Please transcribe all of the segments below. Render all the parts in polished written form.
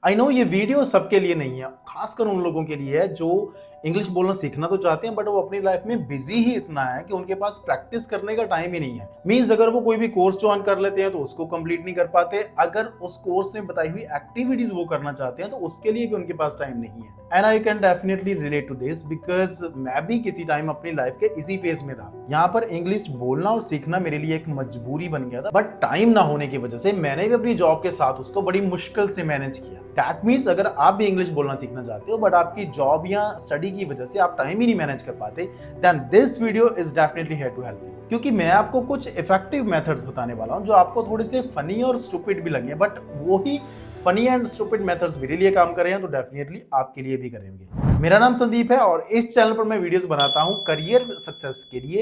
I know ये video सबके लिए नहीं है, खासकर उन लोगों के लिए है जो इंग्लिश बोलना सीखना तो चाहते हैं बट वो अपनी लाइफ में बिजी ही इतना है कि उनके पास प्रैक्टिस करने का टाइम ही नहीं है। मींस अगर वो कोई भी कोर्स ज्वाइन कर लेते हैं तो उसको कंप्लीट नहीं कर पाते, अगर उस कोर्स में बताई हुई एक्टिविटीज वो करना चाहते हैं तो उसके लिए भी उनके पास टाइम नहीं है। And I can definitely relate to this because मैं भी किसी टाइम अपनी लाइफ के इसी फेज में था। यहाँ पर इंग्लिश बोलना और सीखना मेरे लिए एक मजबूरी बन गया था, बट टाइम ना होने की वजह से मैंने भी अपनी जॉब के साथ उसको बड़ी मुश्किल से मैनेज किया। दैट मीन्स अगर आप भी इंग्लिश बोलना सीखना चाहते हो बट आपकी जॉब या स्टडी की वजह से आप टाइम ही नहीं मैनेज कर पाते, then this video is definitely here to help you. क्योंकि मैं आपको कुछ इफेक्टिव मेथड्स बताने वाला हूं जो आपको थोड़े से फनी और स्टूपिड भी लगे, बट वो ही फनी एंड स्टूपिड मेथड्स मेरे लिए काम कर रहे हैं तो डेफिनेटली आपके लिए भी करेंगे। मेरा नाम संदीप है और इस चैनल पर मैं वीडियोस बनाता हूं करियर सक्सेस के लिए,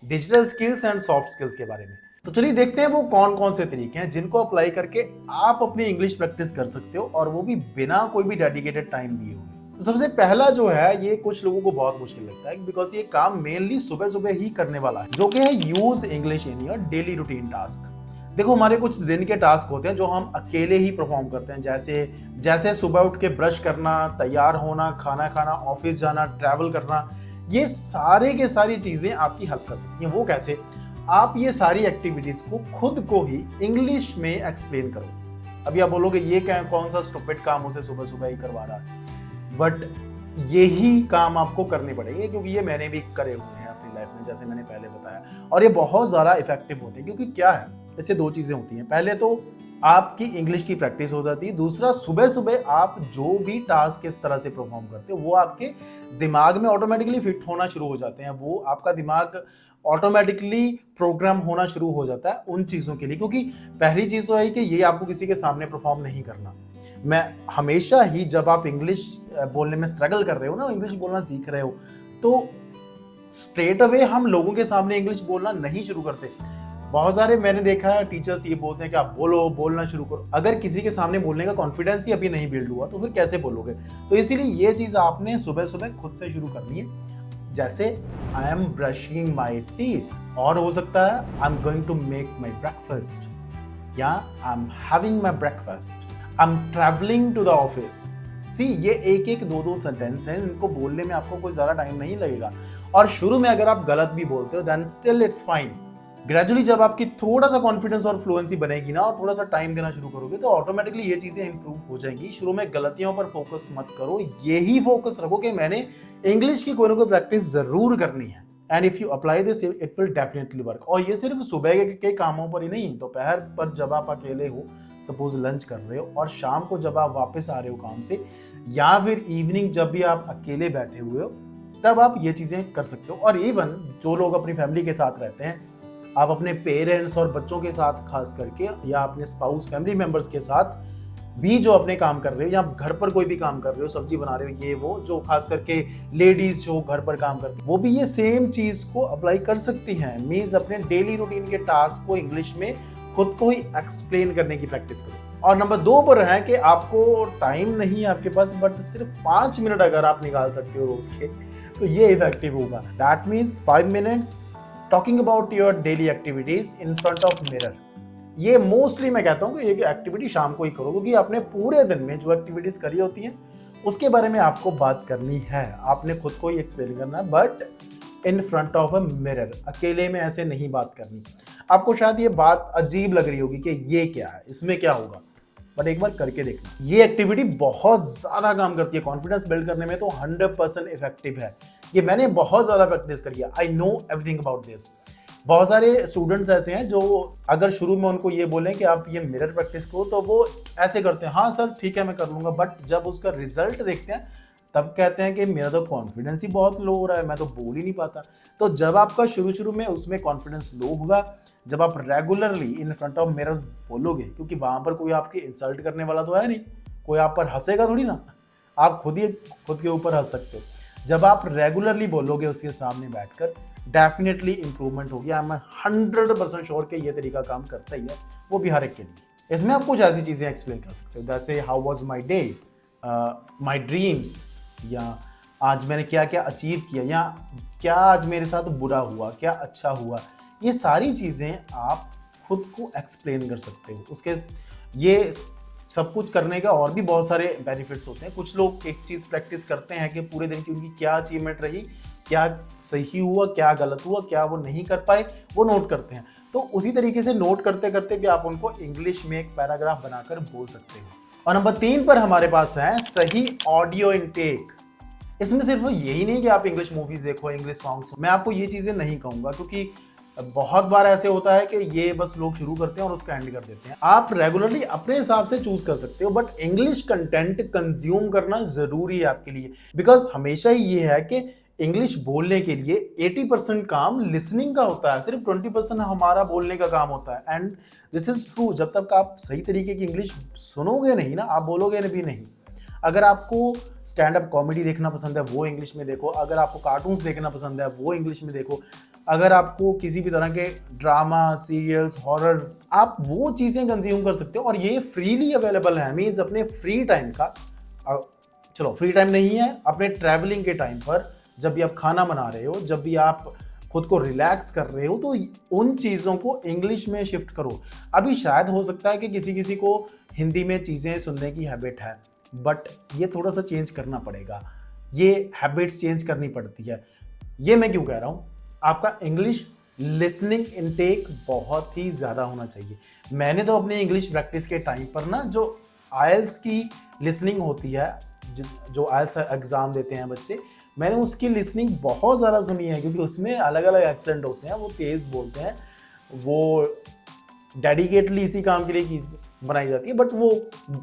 digital skills and soft skills के बारे में। तो चलिए देखते हैं वो कौन कौन से तरीके हैं जिनको अप्लाई करके आप अपनी इंग्लिश प्रैक्टिस कर सकते हो और वो भी बिना कोई भी डेडिकेटेड टाइम दिए हुए। तो सबसे पहला जो है ये कुछ लोगों को बहुत मुश्किल लगता है बिकॉज ये काम मेनली सुबह सुबह ही करने वाला है, जो कि है use English in your daily routine task. देखो हमारे कुछ दिन के टास्क होते हैं जो हम अकेले ही परफॉर्म करते हैं, जैसे जैसे सुबह उठ के ब्रश करना, तैयार होना, खाना खाना, ऑफिस जाना, ट्रैवल करना। ये सारे के सारी चीजें आपकी हेल्प कर सकती हैं। वो कैसे? आप ये सारी एक्टिविटीज को खुद को ही इंग्लिश में एक्सप्लेन करो। अभी आप बोलोगे ये क्या कौन सा स्टूपिड काम उसे सुबह सुबह ही करवा रहा है, बट यही काम आपको करने पड़ेंगे क्योंकि ये मैंने भी करे हुए हैं अपनी लाइफ में, जैसे मैंने पहले बताया, और ये बहुत ज़्यादा इफेक्टिव होते हैं। क्योंकि क्या है, इससे दो चीज़ें होती हैं। पहले तो आपकी इंग्लिश की प्रैक्टिस हो जाती है, दूसरा सुबह सुबह आप जो भी टास्क इस तरह से परफॉर्म करते हो वो आपके दिमाग में ऑटोमेटिकली फिट होना शुरू हो जाते हैं। वो आपका दिमाग ऑटोमेटिकली प्रोग्राम होना शुरू हो जाता है उन चीज़ों के लिए। क्योंकि पहली चीज़ तो है कि ये आपको किसी के सामने परफॉर्म नहीं करना। मैं हमेशा ही जब आप इंग्लिश बोलने में स्ट्रगल कर रहे हो ना, इंग्लिश बोलना सीख रहे हो, तो स्ट्रेट अवे हम लोगों के सामने इंग्लिश बोलना नहीं शुरू करते। बहुत सारे मैंने देखा है टीचर्स ये बोलते हैं कि आप बोलना शुरू करो। अगर किसी के सामने बोलने का कॉन्फिडेंस ही अभी नहीं बिल्ड हुआ तो फिर कैसे बोलोगे? तो इसीलिए ये चीज़ आपने सुबह सुबह खुद से शुरू करनी है। जैसे I am brushing my teeth, और हो सकता है I am going to make my breakfast, या I am having my breakfast, I am travelling to the office. See ये एक एक दो दो सेंटेंस हैं, इनको बोलने में आपको कोई ज़्यादा टाइम नहीं लगेगा। और शुरू में अगर आप गलत भी बोलते हो then still it's fine. Gradually जब आपकी थोड़ा सा कॉन्फिडेंस और फ्लुएंसी बनेगी ना और थोड़ा सा टाइम देना शुरू करोगे तो ऑटोमेटिकली ये चीज़ें इंप्रूव हो जाएंगी। शुरू में गलतियों पर फोकस मत करो, यही फोकस रखो कि मैंने इंग्लिश की कोई ना कोई प्रैक्टिस जरूर करनी है। And if you apply this it will definitely work. और ये सिर्फ सुबह के कामों पर ही नहीं, दोपहर पर जब आप अकेले हो, सपोज लंच कर रहे हो, और शाम को जब आप वापस आ रहे हो काम से, या फिर इवनिंग जब भी आप अकेले बैठे हुए हो, तब आप ये चीज़ें कर सकते हो। और इवन जो लोग अपनी फैमिली के साथ रहते हैं, आप अपने पेरेंट्स और बच्चों के साथ खास करके, या अपने स्पाउस फैमिली मेंबर्स के साथ भी जो अपने काम कर रहे हो, या घर पर कोई भी काम कर रहे हो, सब्जी बना रहे हो, ये वो जो खास करके लेडीज जो घर पर काम करती है वो भी ये सेम चीज़ को अप्लाई कर सकती हैं। मीन्स अपने डेली रूटीन के टास्क को इंग्लिश में खुद को ही एक्सप्लेन करने की प्रैक्टिस करो। और नंबर 2 पर है कि आपको टाइम नहीं है आपके पास, बट सिर्फ 5 मिनट अगर आप निकाल सकते हो रोज के तो ये इफेक्टिव होगा। That means 5 minutes talking about your daily activities in front of mirror. ये मोस्टली मैं कहता हूँ कि ये एक्टिविटी शाम को ही करो, क्योंकि आपने पूरे दिन में जो एक्टिविटीज करी होती हैं उसके बारे में आपको बात करनी है, आपने खुद को ही एक्सप्लेन करना है, but in front of a mirror. अकेले में ऐसे नहीं बात करनी। आपको शायद ये बात अजीब लग रही होगी कि ये क्या है, इसमें क्या होगा, बट एक बार करके देखना। ये एक्टिविटी बहुत ज़्यादा काम करती है, कॉन्फिडेंस बिल्ड करने में तो 100% इफेक्टिव है। ये मैंने बहुत ज़्यादा प्रैक्टिस करी है, I know everything about this. बहुत सारे स्टूडेंट्स ऐसे हैं जो अगर शुरू में उनको ये बोलें कि आप ये मिरर प्रैक्टिस करो तो वो ऐसे करते हैं, हाँ सर ठीक है मैं कर लूँगा, बट जब उसका रिजल्ट देखते हैं तब कहते हैं कि मेरा तो कॉन्फिडेंस ही बहुत लो हो रहा है, मैं तो बोल ही नहीं पाता। तो जब आपका शुरू में उसमें कॉन्फिडेंस लो होगा, जब आप regularly in front of mirror बोलोगे, क्योंकि वहाँ पर कोई आपकी इंसल्ट करने वाला तो है नहीं, कोई आप पर हंसेगा थोड़ी ना, आप खुद ही खुद के ऊपर हंस सकते हो। जब आप रेगुलरली बोलोगे उसके सामने बैठकर, डेफिनेटली इंप्रूवमेंट होगी। आई एम 100% श्योर कि ये तरीका काम करता ही है, वो भी हर एक के लिए। इसमें आप कुछ ऐसी चीज़ें एक्सप्लेन कर सकते हो जैसे how was my day, my dreams, या आज मैंने क्या क्या अचीव किया, या क्या आज मेरे साथ बुरा हुआ, क्या अच्छा हुआ। ये सारी चीज़ें आप खुद को एक्सप्लेन कर सकते हो। उसके ये सब कुछ करने का और भी बहुत सारे बेनिफिट्स होते हैं। कुछ लोग एक चीज़ प्रैक्टिस करते हैं कि पूरे दिन की उनकी क्या अचीवमेंट रही, क्या सही हुआ, क्या गलत हुआ, क्या वो नहीं कर पाए, वो नोट करते हैं। तो उसी तरीके से नोट करते करते भी आप उनको इंग्लिश में एक पैराग्राफ बनाकर बोल सकते हो। और नंबर 3 पर हमारे पास है सही ऑडियो इनटेक। इसमें सिर्फ यही नहीं कि आप इंग्लिश मूवीज देखो, इंग्लिश सॉन्ग्स, मैं आपको ये चीज़ें नहीं कहूँगा, क्योंकि बहुत बार ऐसे होता है कि ये बस लोग शुरू करते हैं और उसका एंड कर देते हैं। आप रेगुलरली अपने हिसाब से चूज कर सकते हो, बट इंग्लिश कंटेंट कंज्यूम करना जरूरी है आपके लिए। बिकॉज हमेशा ही ये है कि इंग्लिश बोलने के लिए 80% काम लिसनिंग का होता है, सिर्फ 20% हमारा बोलने का काम होता है। And this is true. जब तक आप सही तरीके की इंग्लिश सुनोगे नहीं ना, आप बोलोगे भी नहीं। अगर आपको स्टैंड अप कॉमेडी देखना पसंद है वो इंग्लिश में देखो, अगर आपको कार्टून्स देखना पसंद है वो इंग्लिश में देखो, अगर आपको किसी भी तरह के ड्रामा, सीरियल्स, हॉरर, आप वो चीज़ें कंज्यूम कर सकते हो। और ये फ्रीली अवेलेबल है। मीन्स अपने फ्री टाइम का, चलो फ्री टाइम नहीं है, अपने ट्रैवलिंग के टाइम पर, जब भी आप खाना बना रहे हो, जब भी आप खुद को रिलैक्स कर रहे हो, तो उन चीज़ों को इंग्लिश में शिफ्ट करो। अभी शायद हो सकता है कि किसी किसी को हिंदी में चीज़ें सुनने की हैबिट है, बट ये थोड़ा सा चेंज करना पड़ेगा। ये हैबिट्स चेंज करनी पड़ती है। ये मैं क्यों कह रहा हूँ, आपका इंग्लिश लिसनिंग इनटेक बहुत ही ज़्यादा होना चाहिए। मैंने तो अपनी इंग्लिश प्रैक्टिस के टाइम पर ना, जो आइल्स की लिसनिंग होती है, जो आइल्स एग्ज़ाम देते हैं बच्चे, मैंने उसकी लिसनिंग बहुत ज़्यादा सुनी है, क्योंकि उसमें अलग अलग एक्सेंट होते हैं, वो तेज़ बोलते हैं, वो डेडिकेटली इसी काम के लिए बनाई जाती है, बट वो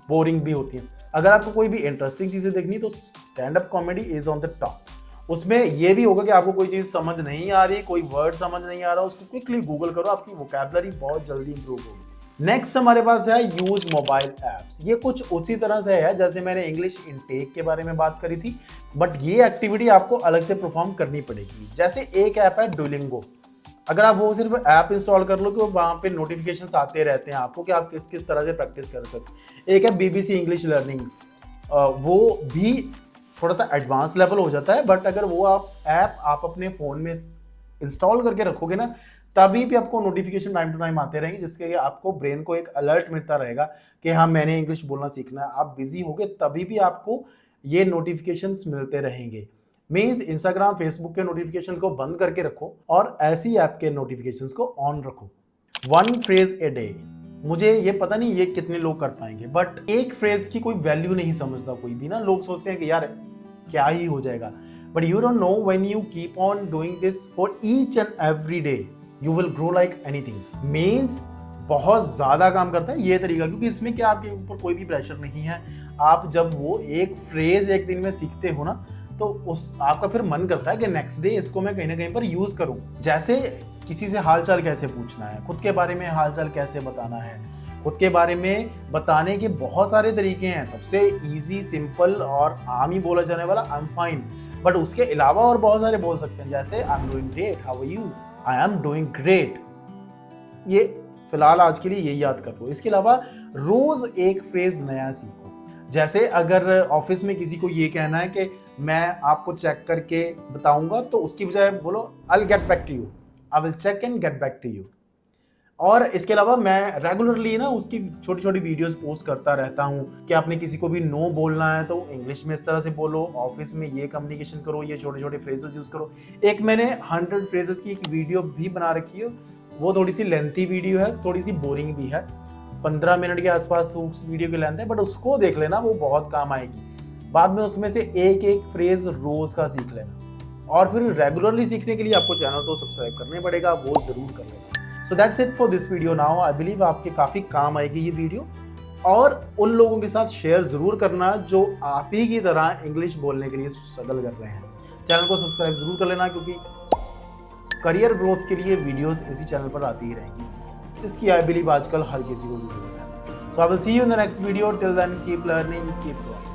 बोरिंग भी होती है। अगर आपको कोई भी इंटरेस्टिंग चीज़ें देखनी तो stand up comedy is on the top. उसमें ये भी होगा कि आपको कोई चीज़ समझ नहीं आ रही, कोई वर्ड समझ नहीं आ रहा, उसको क्विकली गूगल करो, आपकी वोकैबुलरी बहुत जल्दी इंप्रूव होगी। नेक्स्ट हमारे पास है यूज मोबाइल ऐप्स। ये कुछ उसी तरह से है जैसे मैंने इंग्लिश इनटेक के बारे में बात करी थी, बट ये एक्टिविटी आपको अलग से परफॉर्म करनी पड़ेगी। जैसे एक ऐप है डुओलिंगो। अगर आप वो सिर्फ ऐप इंस्टॉल कर लो तो वहाँ पे नोटिफिकेशंस आते रहते हैं आपको कि आप किस किस तरह से प्रैक्टिस कर सकते। एक है BBC इंग्लिश लर्निंग, वो भी थोड़ा सा एडवांस लेवल हो जाता है, बट अगर वो ऐप आप अपने फ़ोन में इंस्टॉल करके रखोगे ना, तभी भी आपको नोटिफिकेशन टाइम टू टाइम आते रहेंगे, जिसके लिए आपको ब्रेन को एक अलर्ट मिलता रहेगा कि हाँ मैंने इंग्लिश बोलना सीखना है। आप बिजी होगे तभी भी आपको ये नोटिफिकेशंस मिलते रहेंगे। मीन्स इंस्टाग्राम, फेसबुक के नोटिफिकेशन को बंद करके रखो और ऐसी ऐप के नोटिफिकेशंस को ऑन रखो। 1 फ्रेज ए डे। मुझे ये पता नहीं ये कितने लोग कर पाएंगे, बट एक फ्रेज की कोई वैल्यू नहीं समझता कोई भी ना। लोग सोचते हैं कि यार क्या ही हो जाएगा, but you don't know when you keep on doing this for each and every day you will grow like anything. Means बहुत ज्यादा काम करता है ये तरीका, क्योंकि इसमें क्या आपके ऊपर कोई भी प्रेशर नहीं है। आप जब वो एक फ्रेज एक दिन में सीखते हो ना, तो उस आपका फिर मन करता है कि नेक्स्ट डे इसको मैं कहीं ना कहीं पर यूज करूं। जैसे किसी से हालचाल कैसे पूछना है, खुद के बारे में हालचाल कैसे बताना है, खुद के बारे में बताने के बहुत सारे तरीके हैं। सबसे इजी, सिंपल और आम ही बोला जाने वाला आई एम फाइन, बट उसके अलावा और बहुत सारे बोल सकते हैं, जैसे I am doing great, how are you, I am doing great. ये फिलहाल आज के लिए यही याद कर लो। इसके अलावा रोज एक फ्रेज नया सीखो। जैसे अगर ऑफिस में किसी को ये कहना है कि मैं आपको चेक करके बताऊंगा, तो उसकी बजाय बोलो I will get back to you, I will check and get back to you. और इसके अलावा मैं रेगुलरली ना उसकी छोटी छोटी वीडियोस पोस्ट करता रहता हूँ कि आपने किसी को भी नो बोलना है तो इंग्लिश में इस तरह से बोलो, ऑफिस में ये कम्युनिकेशन करो, ये छोटे छोटे फ्रेजेस यूज करो। एक मैंने 100 फ्रेजेस की एक वीडियो भी बना रखी है, वो थोड़ी सी लेंथी वीडियो है, थोड़ी सी बोरिंग भी है, 15 मिनट के आसपास उस वीडियो की लेंथ है, बट उसको देख लेना, वो बहुत काम आएगी। बाद में उसमें से एक एक फ्रेज रोज का सीख लेना। और फिर रेगुलरली सीखने के लिए आपको चैनल तो सब्सक्राइब करने पड़ेगा, वो जरूर कर लेना। So that's it for this video now. I believe आपके काफ़ी काम आएगी ये वीडियो, और उन लोगों के साथ शेयर ज़रूर करना जो आप ही की तरह इंग्लिश बोलने के लिए स्ट्रगल कर रहे हैं। चैनल को सब्सक्राइब ज़रूर कर लेना, क्योंकि करियर ग्रोथ के लिए वीडियोस इसी चैनल पर आती ही रहेंगी, इसकी आई बिलीव आजकल हर किसी को ज़रूरत है। So I will see you in the next video. Till then keep learning, keep growing.